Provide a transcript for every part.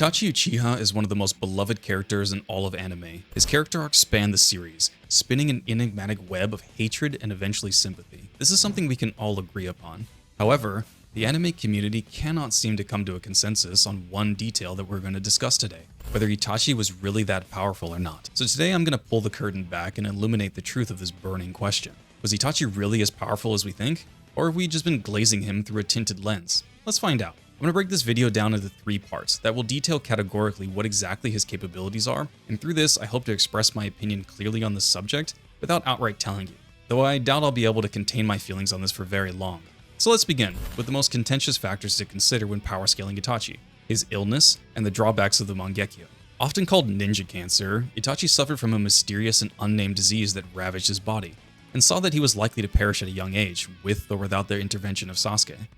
Itachi Uchiha is one of the most beloved characters in all of anime. His character arcs span the series, spinning an enigmatic web of hatred and eventually sympathy. This is something we can all agree upon. However, the anime community cannot seem to come to a consensus on one detail that we're going to discuss today, whether Itachi was really that powerful or not. So today I'm going to pull the curtain back and illuminate the truth of this burning question. Was Itachi really as powerful as we think? Or have we just been glazing him through a tinted lens? Let's find out. I'm going to break this video down into 3 parts that will detail categorically what exactly his capabilities are, and through this I hope to express my opinion clearly on the subject without outright telling you, though I doubt I'll be able to contain my feelings on this for very long. So let's begin with the most contentious factors to consider when power scaling Itachi: his illness and the drawbacks of the Mangekyo. Often called ninja cancer, Itachi suffered from a mysterious and unnamed disease that ravaged his body, and saw that he was likely to perish at a young age, with or without the intervention of Sasuke.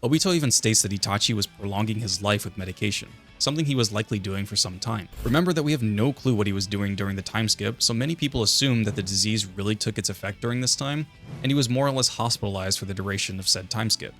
Obito even states that Itachi was prolonging his life with medication, something he was likely doing for some time. Remember that we have no clue what he was doing during the time skip, so many people assume that the disease really took its effect during this time, and he was more or less hospitalized for the duration of said time skip.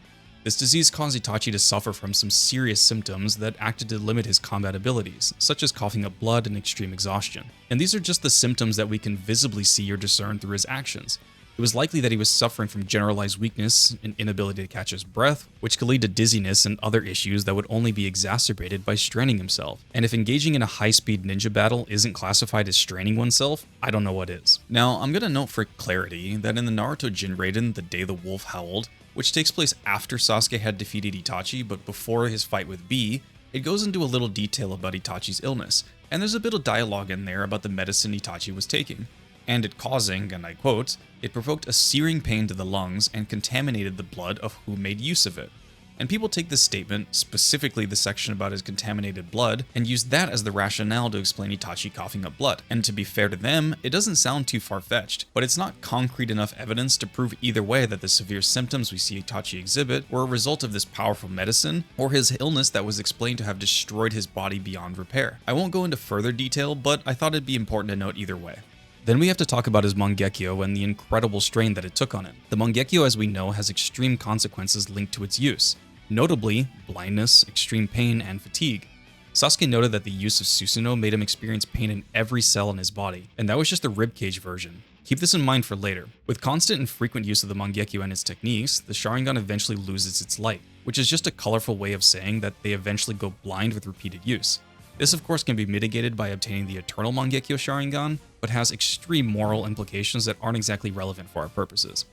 This disease caused Itachi to suffer from some serious symptoms that acted to limit his combat abilities, such as coughing up blood and extreme exhaustion. And these are just the symptoms that we can visibly see or discern through his actions. It was likely that he was suffering from generalized weakness and inability to catch his breath, which could lead to dizziness and other issues that would only be exacerbated by straining himself. And if engaging in a high-speed ninja battle isn't classified as straining oneself, I don't know what is. Now, I'm gonna note for clarity that in the Naruto Jinraiden, The Day the Wolf Howled, which takes place after Sasuke had defeated Itachi but before his fight with B, it goes into a little detail about Itachi's illness, and there's a bit of dialogue in there about the medicine Itachi was taking, and it causing, and I quote, "it provoked a searing pain to the lungs and contaminated the blood of who made use of it." And people take this statement, specifically the section about his contaminated blood, and use that as the rationale to explain Itachi coughing up blood. And to be fair to them, it doesn't sound too far-fetched, but it's not concrete enough evidence to prove either way that the severe symptoms we see Itachi exhibit were a result of this powerful medicine, or his illness that was explained to have destroyed his body beyond repair. I won't go into further detail, but I thought it'd be important to note either way. Then we have to talk about his Mangekyo and the incredible strain that it took on him. The Mangekyo, as we know, has extreme consequences linked to its use, notably blindness, extreme pain, and fatigue. Sasuke noted that the use of Susanoo made him experience pain in every cell in his body, and that was just the ribcage version. Keep this in mind for later. With constant and frequent use of the Mangekyo and its techniques, the Sharingan eventually loses its light, which is just a colorful way of saying that they eventually go blind with repeated use. This of course can be mitigated by obtaining the Eternal Mangekyo Sharingan, but has extreme moral implications that aren't exactly relevant for our purposes.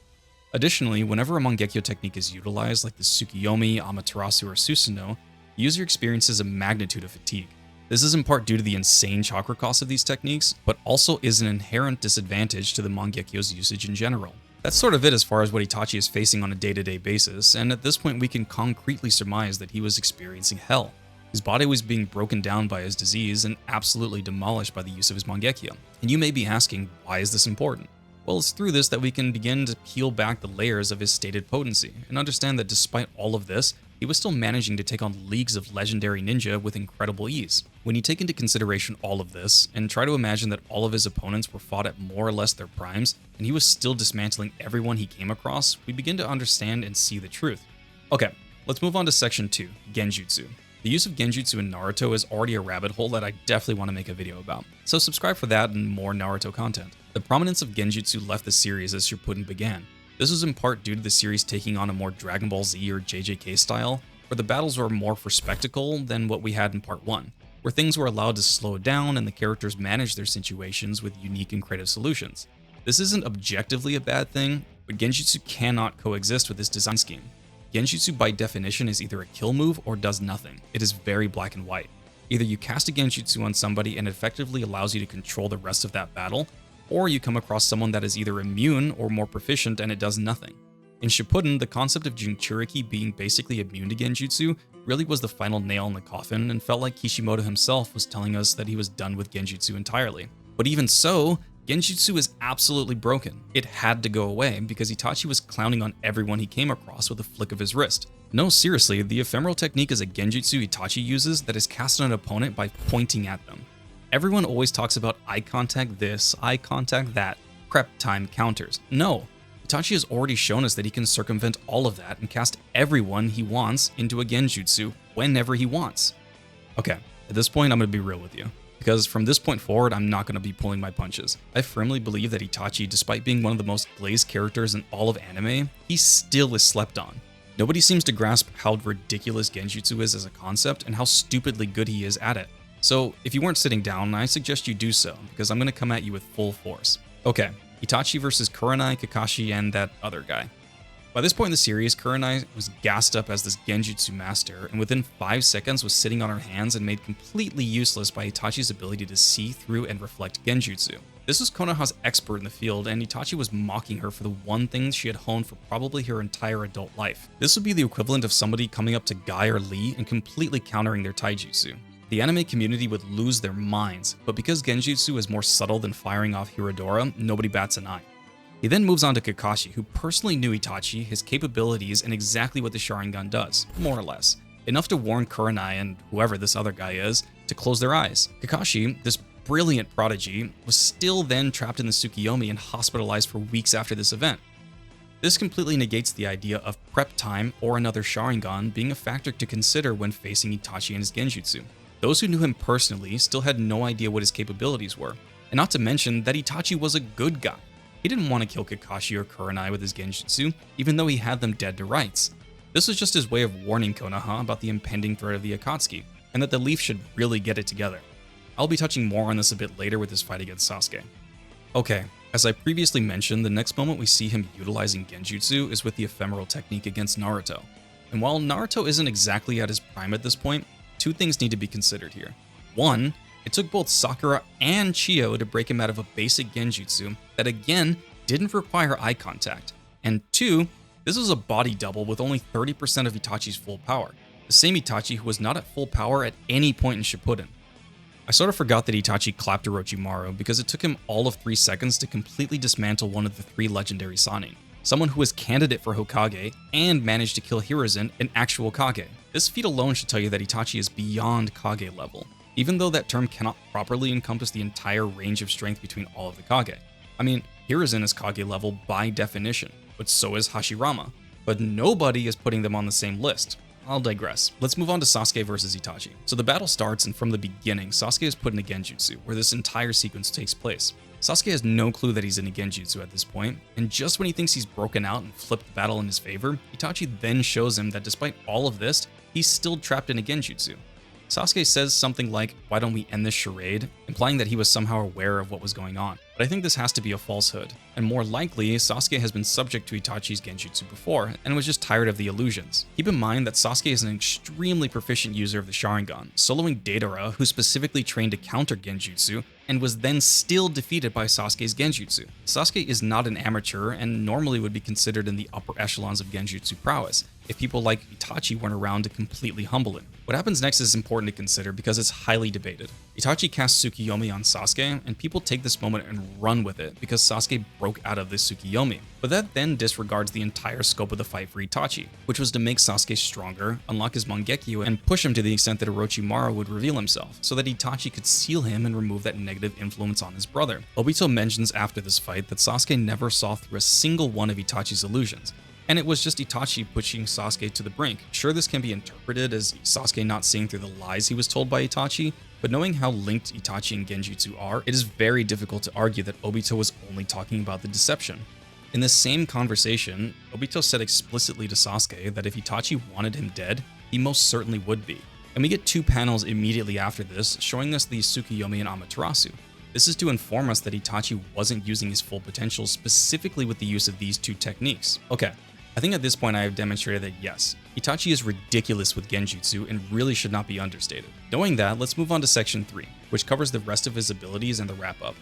Additionally, whenever a Mangekyo technique is utilized, like the Tsukiyomi, Amaterasu, or Susanoo, the user experiences a magnitude of fatigue. This is in part due to the insane chakra cost of these techniques, but also is an inherent disadvantage to the Mangekyo's usage in general. That's sort of it as far as what Itachi is facing on a day-to-day basis, and at this point we can concretely surmise that he was experiencing hell. His body was being broken down by his disease and absolutely demolished by the use of his Mangekyo. And you may be asking, why is this important? Well, it's through this that we can begin to peel back the layers of his stated potency, and understand that despite all of this, he was still managing to take on leagues of legendary ninja with incredible ease. When you take into consideration all of this, and try to imagine that all of his opponents were fought at more or less their primes, and he was still dismantling everyone he came across, we begin to understand and see the truth. Okay, let's move on to section 2, Genjutsu. The use of Genjutsu in Naruto is already a rabbit hole that I definitely want to make a video about, so subscribe for that and more Naruto content. The prominence of Genjutsu left the series as Shippuden began. This was in part due to the series taking on a more Dragon Ball Z or JJK style, where the battles were more for spectacle than what we had in part 1, where things were allowed to slow down and the characters managed their situations with unique and creative solutions. This isn't objectively a bad thing, but Genjutsu cannot coexist with this design scheme. Genjutsu by definition is either a kill move or does nothing. It is very black and white. Either you cast a Genjutsu on somebody and it effectively allows you to control the rest of that battle, or you come across someone that is either immune or more proficient and it does nothing. In Shippuden, the concept of Jinchuriki being basically immune to Genjutsu really was the final nail in the coffin, and felt like Kishimoto himself was telling us that he was done with Genjutsu entirely. But even so, Genjutsu is absolutely broken. It had to go away because Itachi was clowning on everyone he came across with a flick of his wrist. No, seriously, the ephemeral technique is a Genjutsu Itachi uses that is cast on an opponent by pointing at them. Everyone always talks about eye contact this, eye contact that, prep time counters. No, Itachi has already shown us that he can circumvent all of that and cast everyone he wants into a Genjutsu whenever he wants. Okay, At this point, I'm going to be real with you, because from this point forward, I'm not going to be pulling my punches. I firmly believe that Itachi, despite being one of the most glazed characters in all of anime, he still is slept on. Nobody seems to grasp how ridiculous Genjutsu is as a concept and how stupidly good he is at it. So if you weren't sitting down, I suggest you do so, because I'm going to come at you with full force. Okay, Itachi versus Kurenai, Kakashi, and that other guy. By this point in the series, Kurenai was gassed up as this Genjutsu master, and within 5 seconds was sitting on her hands and made completely useless by Itachi's ability to see through and reflect Genjutsu. This was Konoha's expert in the field, and Itachi was mocking her for the one thing she had honed for probably her entire adult life. This would be the equivalent of somebody coming up to Guy or Lee and completely countering their taijutsu. The anime community would lose their minds, but because Genjutsu is more subtle than firing off Hiradora, nobody bats an eye. He then moves on to Kakashi, who personally knew Itachi, his capabilities, and exactly what the Sharingan does, more or less. Enough to warn Kurenai and whoever this other guy is to close their eyes. Kakashi, this brilliant prodigy, was still then trapped in the Tsukiyomi and hospitalized for weeks after this event. This completely negates the idea of prep time or another Sharingan being a factor to consider when facing Itachi and his Genjutsu. Those who knew him personally still had no idea what his capabilities were, and not to mention that Itachi was a good guy. He didn't want to kill Kakashi or Kurenai with his Genjutsu, even though he had them dead to rights. This was just his way of warning Konoha about the impending threat of the Akatsuki, and that the Leaf should really get it together. I'll be touching more on this a bit later with his fight against Sasuke. Okay, as I previously mentioned, the next moment we see him utilizing Genjutsu is with the ephemeral technique against Naruto. And while Naruto isn't exactly at his prime at this point, two things need to be considered here. One, it took both Sakura and Chiyo to break him out of a basic Genjutsu that again didn't require eye contact. And two, this was a body double with only 30% of Itachi's full power, the same Itachi who was not at full power at any point in Shippuden. I sort of forgot that Itachi clapped Orochimaru because it took him all of 3 seconds to completely dismantle one of the 3 legendary Sannin, someone who was candidate for Hokage and managed to kill Hiruzen, an actual Kage. This feat alone should tell you that Itachi is beyond Kage level, even though that term cannot properly encompass the entire range of strength between all of the Kage. I mean, Hiruzen is Kage level by definition, but so is Hashirama. But nobody is putting them on the same list. I'll digress. Let's move on to Sasuke versus Itachi. So the battle starts, and from the beginning, Sasuke is put in a Genjutsu, where this entire sequence takes place. Sasuke has no clue that he's in a Genjutsu at this point, and just when he thinks he's broken out and flipped the battle in his favor, Itachi then shows him that despite all of this, he's still trapped in a Genjutsu. Sasuke says something like, "Why don't we end this charade?" implying that he was somehow aware of what was going on. But I think this has to be a falsehood, and more likely, Sasuke has been subject to Itachi's Genjutsu before, and was just tired of the illusions. Keep in mind that Sasuke is an extremely proficient user of the Sharingan, soloing Deidara, who specifically trained to counter Genjutsu, and was then still defeated by Sasuke's Genjutsu. Sasuke is not an amateur, and normally would be considered in the upper echelons of Genjutsu prowess, if people like Itachi weren't around to completely humble him. What happens next is important to consider because it's highly debated. Itachi casts Tsukiyomi on Sasuke, and people take this moment and run with it because Sasuke broke out of this Tsukiyomi. But that then disregards the entire scope of the fight for Itachi, which was to make Sasuke stronger, unlock his Mangekyo, and push him to the extent that Orochimaru would reveal himself, so that Itachi could seal him and remove that negative influence on his brother. Obito mentions after this fight that Sasuke never saw through a single one of Itachi's illusions, and it was just Itachi pushing Sasuke to the brink. Sure, this can be interpreted as Sasuke not seeing through the lies he was told by Itachi, but knowing how linked Itachi and Genjutsu are, it is very difficult to argue that Obito was only talking about the deception. In this same conversation, Obito said explicitly to Sasuke that if Itachi wanted him dead, he most certainly would be. And we get 2 panels immediately after this showing us the Tsukiyomi and Amaterasu. This is to inform us that Itachi wasn't using his full potential specifically with the use of these 2 techniques. Okay, I think at this point I have demonstrated that yes, Itachi is ridiculous with Genjutsu and really should not be understated. Knowing that, let's move on to section 3, which covers the rest of his abilities and the wrap-up.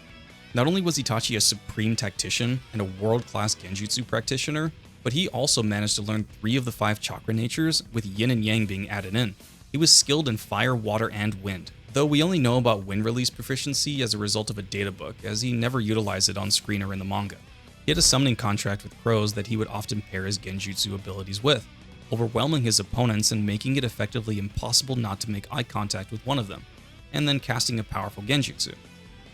Not only was Itachi a supreme tactician and a world-class Genjutsu practitioner, but he also managed to learn 3 of the 5 chakra natures, with yin and yang being added in. He was skilled in fire, water, and wind, though we only know about wind release proficiency as a result of a data book, as he never utilized it on screen or in the manga. He had a summoning contract with crows that he would often pair his Genjutsu abilities with, overwhelming his opponents and making it effectively impossible not to make eye contact with one of them, and then casting a powerful Genjutsu.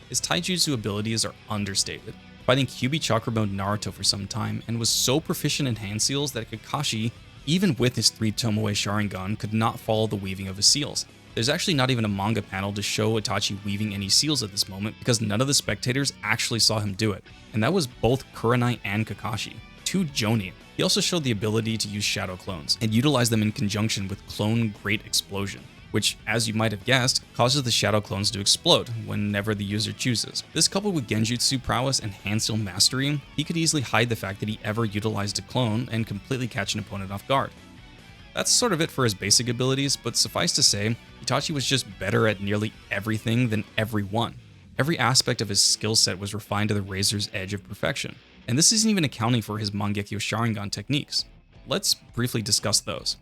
His Taijutsu abilities are understated, fighting Kyuubi Chakra mode Naruto for some time, and was so proficient in hand seals that Kakashi, even with his 3 Tomoe Sharingan, could not follow the weaving of his seals. There's actually not even a manga panel to show Itachi weaving any seals at this moment because none of the spectators actually saw him do it, and that was both Kurenai and Kakashi, two Jonin. He also showed the ability to use shadow clones and utilize them in conjunction with Clone Great Explosion, which, as you might have guessed, causes the shadow clones to explode whenever the user chooses. This coupled with Genjutsu prowess and hand seal mastery, he could easily hide the fact that he ever utilized a clone and completely catch an opponent off guard. That's sort of it for his basic abilities, but suffice to say, Itachi was just better at nearly everything than everyone. Every aspect of his skill set was refined to the razor's edge of perfection. And this isn't even accounting for his Mangekyo Sharingan techniques. Let's briefly discuss those.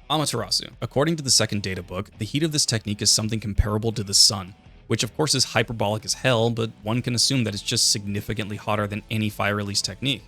Amaterasu. According to the second data book, the heat of this technique is something comparable to the sun, which of course is hyperbolic as hell, but one can assume that it's just significantly hotter than any fire release technique.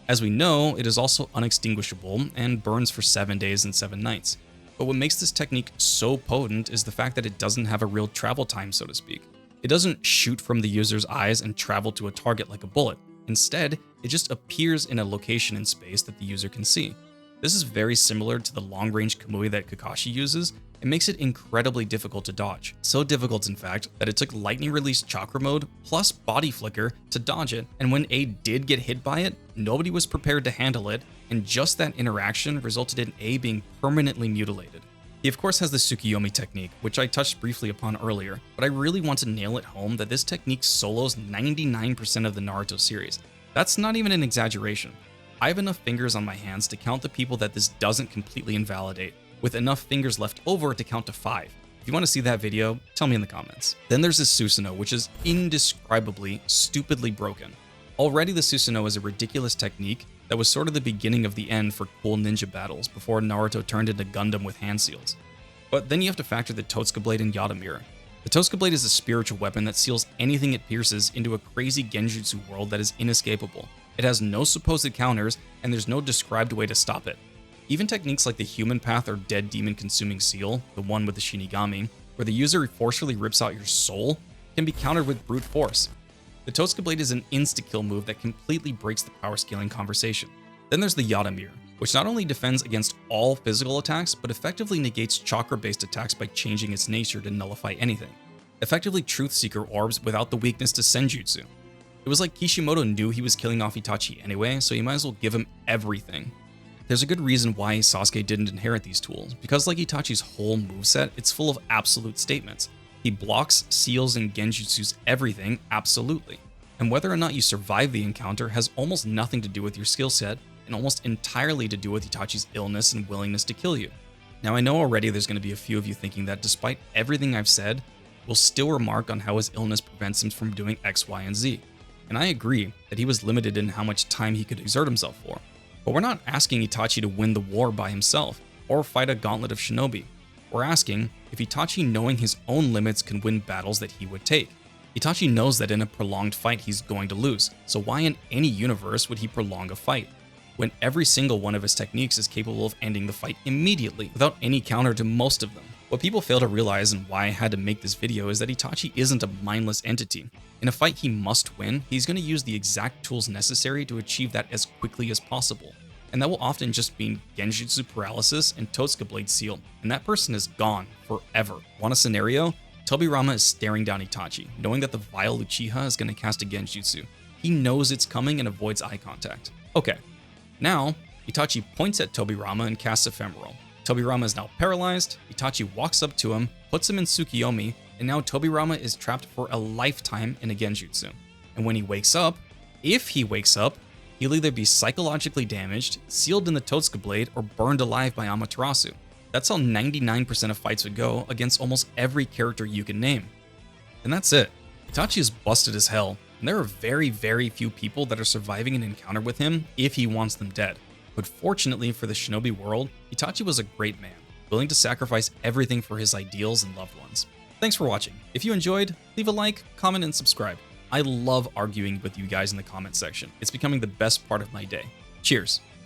As we know, it is also unextinguishable and burns for 7 days and 7 nights. But what makes this technique so potent is the fact that it doesn't have a real travel time, so to speak. It doesn't shoot from the user's eyes and travel to a target like a bullet. Instead, it just appears in a location in space that the user can see. This is very similar to the long-range Kamui that Kakashi uses. It makes it incredibly difficult to dodge. So difficult, in fact, that it took lightning release chakra mode plus body flicker to dodge it, and when A did get hit by it, nobody was prepared to handle it, and just that interaction resulted in A being permanently mutilated. He of course has the Tsukiyomi technique, which I touched briefly upon earlier, but I really want to nail it home that this technique solos 99% of the Naruto series. That's not even an exaggeration. I have enough fingers on my hands to count the people that this doesn't completely invalidate, with enough fingers left over to count to 5. If you want to see that video, tell me in the comments. Then there's this Susanoo, which is indescribably, stupidly broken. Already the Susanoo is a ridiculous technique that was sort of the beginning of the end for cool ninja battles before Naruto turned into Gundam with hand seals. But then you have to factor the Totsuka Blade and Yata Mirror. The Totsuka Blade is a spiritual weapon that seals anything it pierces into a crazy genjutsu world that is inescapable. It has no supposed counters, and there's no described way to stop it. Even techniques like the Human Path or Dead Demon Consuming Seal, the one with the Shinigami, where the user forcefully rips out your soul, can be countered with brute force. The Totsuka Blade is an insta-kill move that completely breaks the power scaling conversation. Then there's the Yata Mirror, which not only defends against all physical attacks, but effectively negates chakra-based attacks by changing its nature to nullify anything. Effectively Truth Seeker orbs without the weakness to Senjutsu. It was like Kishimoto knew he was killing off Itachi anyway, so you might as well give him everything. There's a good reason why Sasuke didn't inherit these tools, because like Itachi's whole moveset, it's full of absolute statements. He blocks, seals, and genjutsus everything absolutely. And whether or not you survive the encounter has almost nothing to do with your skill set, and almost entirely to do with Itachi's illness and willingness to kill you. Now I know already there's going to be a few of you thinking that despite everything I've said, we'll still remark on how his illness prevents him from doing X, Y, and Z. And I agree that he was limited in how much time he could exert himself for. But we're not asking Itachi to win the war by himself, or fight a gauntlet of shinobi. We're asking if Itachi, knowing his own limits, can win battles that he would take. Itachi knows that in a prolonged fight he's going to lose, so why in any universe would he prolong a fight, when every single one of his techniques is capable of ending the fight immediately, without any counter to most of them? What people fail to realize, and why I had to make this video, is that Itachi isn't a mindless entity. In a fight he must win, he's going to use the exact tools necessary to achieve that as quickly as possible. And that will often just mean Genjutsu Paralysis and Totsuka Blade Seal, and that person is gone forever. Want a scenario? Tobirama is staring down Itachi, knowing that the vile Uchiha is going to cast a Genjutsu. He knows it's coming and avoids eye contact. Okay, now Itachi points at Tobirama and casts Ephemeral. Tobirama is now paralyzed, Itachi walks up to him, puts him in Tsukiyomi, and now Tobirama is trapped for a lifetime in a Genjutsu. And when he wakes up, if he wakes up, he'll either be psychologically damaged, sealed in the Totsuka Blade, or burned alive by Amaterasu. That's how 99% of fights would go against almost every character you can name. And that's it. Itachi is busted as hell, and there are very, very few people that are surviving an encounter with him if he wants them dead. But fortunately for the shinobi world, Itachi was a great man, willing to sacrifice everything for his ideals and loved ones. Thanks for watching. If you enjoyed, leave a like, comment, and subscribe. I love arguing with you guys in the comment section. It's becoming the best part of my day. Cheers.